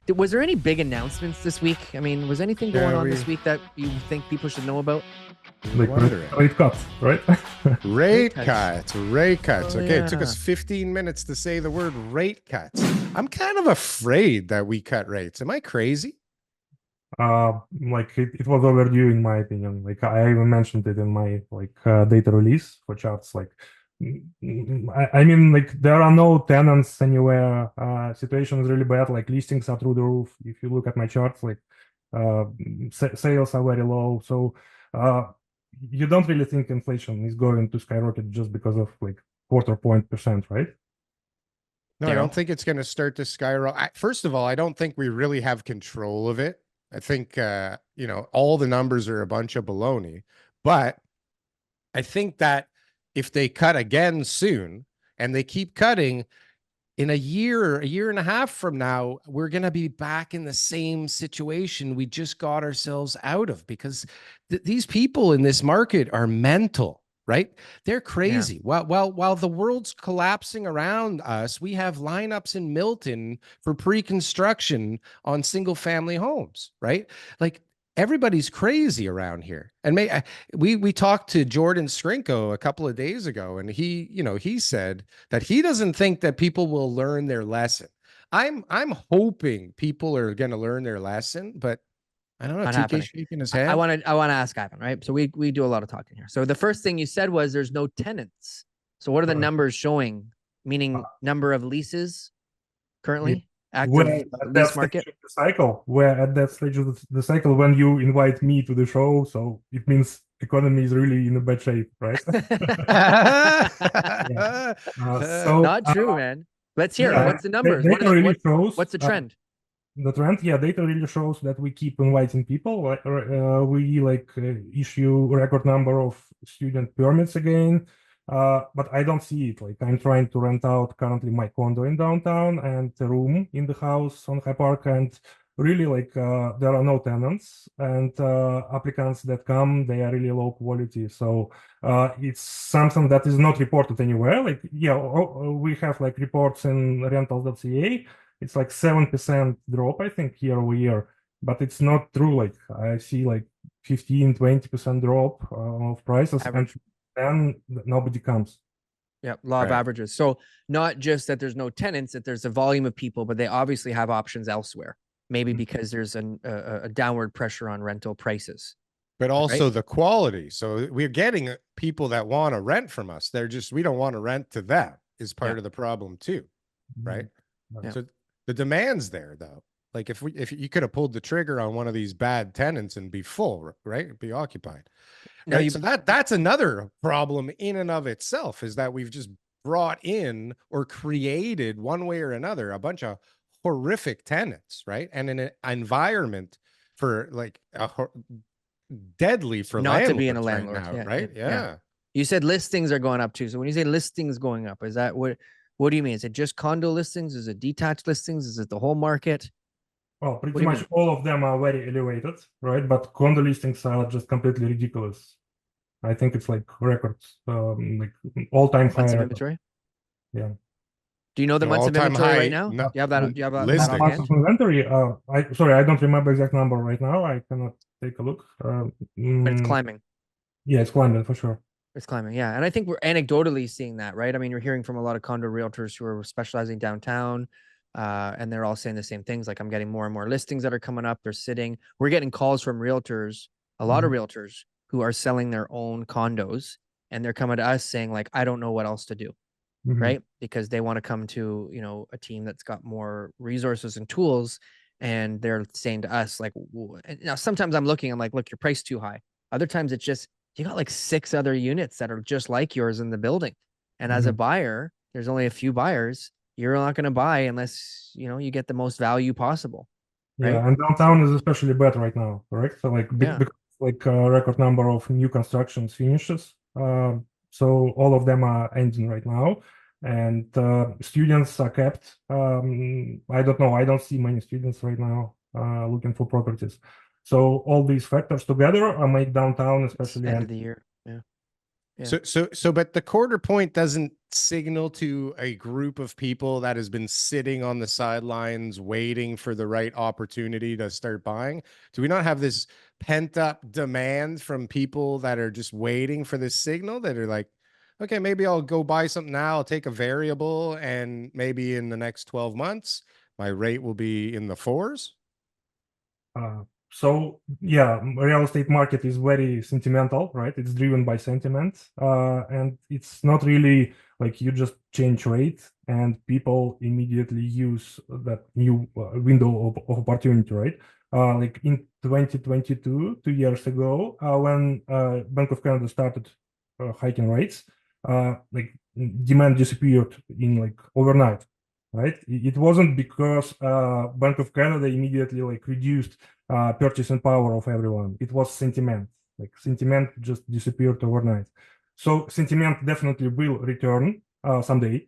Was there any big announcements this week? I mean, was anything going on this week that you think people should know about? Like rate cuts, right? Rate cuts. Oh, okay, it took us 15 minutes to say the word rate cuts. I'm kind of afraid that we cut rates. Am I crazy? Like it was overdue in my opinion. Like I even mentioned it in my data release for charts. Like I mean, like there are no tenants anywhere. Situation is really bad. Like listings are through the roof. If you look at my charts, like sales are very low. So you don't really think inflation is going to skyrocket just because of like quarter point %, right? No, I don't think it's going to start to skyrocket. First of all, I don't think we really have control of it. I think, all the numbers are a bunch of baloney, but I think that if they cut again soon and they keep cutting in a year and a half from now, we're going to be back in the same situation we just got ourselves out of because these people in this market are mental. Right? They're crazy. Yeah. While the world's collapsing around us, we have lineups in Milton for pre-construction on single-family homes, right? Like everybody's crazy around here. And we talked to Jordan Skrinko a couple of days ago, and he said that he doesn't think that people will learn their lesson. I'm hoping people are going to learn their lesson, but I don't know. TK shaking his head. I want to ask Ivan, right? So we do a lot of talking here. So the first thing you said was there's no tenants. So what are the numbers showing? Meaning number of leases currently active lease market. The cycle. We're at that stage of the cycle when you invite me to the show. So it means economy is really in a bad shape, right? Not true, man. Let's hear it. What's the numbers? What's the trend? The trend, data really shows that we keep inviting people. We issue a record number of student permits again, but I don't see it. Like I'm trying to rent out currently my condo in downtown and a room in the house on High Park, and really there are no tenants, and applicants that come, they are really low quality. So it's something that is not reported anywhere. We have reports in rentals.ca. It's 7% drop, I think, year over year, but it's not true. Like I see 15-20% drop of prices, and then nobody comes. Yeah, law of averages. So not just that there's no tenants, that there's a volume of people, but they obviously have options elsewhere. Maybe because there's a downward pressure on rental prices. But also the quality. So we're getting people that want to rent from us. We don't want to rent to them is part of the problem too, right? Yeah. So the demand's there though. Like if you could have pulled the trigger on one of these bad tenants and be full, right? Be occupied. No, right? So that's another problem in and of itself, is that we've just brought in or created one way or another a bunch of horrific tenants, right? And in an environment for deadly for not to be in a landlord right now, right? Yeah. You said listings are going up too. So when you say listings going up, is that what do you mean? Is it just condo listings? Is it detached listings? Is it the whole market? Well, pretty much all of them are very elevated, right? But condo listings are just completely ridiculous. I think it's records, all-time high. Months of inventory? Yeah. Do you know the months of inventory right now? Do you have that? Do you have that months of inventory? I don't remember exact number right now. I cannot take a look. But it's climbing. Yeah, it's climbing for sure. It's climbing, yeah. And I think we're anecdotally seeing that, right? I mean, you're hearing from a lot of condo realtors who are specializing downtown, and they're all saying the same things. Like, I'm getting more and more listings that are coming up. They're sitting. We're getting calls from realtors, a lot of realtors who are selling their own condos, and they're coming to us saying, I don't know what else to do, right? Because they want to come to, a team that's got more resources and tools, and they're saying to us, now sometimes I'm like, look, your price too high. Other times it's just, you got 6 other units that are just like yours in the building. And as a buyer, there's only a few buyers. You're not going to buy unless, you get the most value possible. Right? Yeah. And downtown is especially bad right now, correct? So because record number of new constructions finishes. So all of them are ending right now. And students are kept. I don't know. I don't see many students right now looking for properties. So all these factors together make downtown, especially end of the year. Yeah. Yeah. But the quarter point doesn't signal to a group of people that has been sitting on the sidelines waiting for the right opportunity to start buying. Do we not have this pent up demand from people that are just waiting for this signal, that are like, okay, maybe I'll go buy something now, I'll take a variable, and maybe in the next 12 months, my rate will be in the 4s? So yeah, real estate market is very sentimental, right? It's driven by sentiment, and it's not really like you just change rate and people immediately use that new window of opportunity, right? Like in 2022, 2 years ago, when Bank of Canada started hiking rates, like demand disappeared in like overnight, right? It wasn't because Bank of Canada immediately like reduced purchasing power of everyone. It was sentiment. Like sentiment just disappeared overnight. So sentiment definitely will return someday.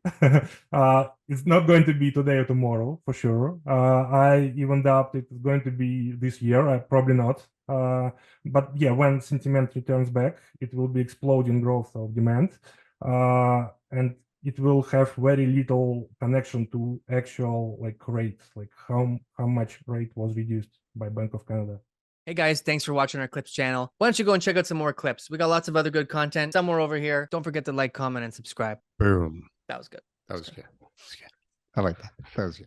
It's not going to be today or tomorrow for sure. I even doubt it's going to be this year. Probably not. But yeah, when sentiment returns back, it will be exploding growth of demand, and it will have very little connection to actual like rate, like how much rate was reduced by Bank of Canada. Hey guys, thanks for watching our clips channel. Why don't you go and check out some more clips? We got lots of other good content somewhere over here. Don't forget to like, comment, and subscribe. Boom. That was good. That was good. I like that. That was good.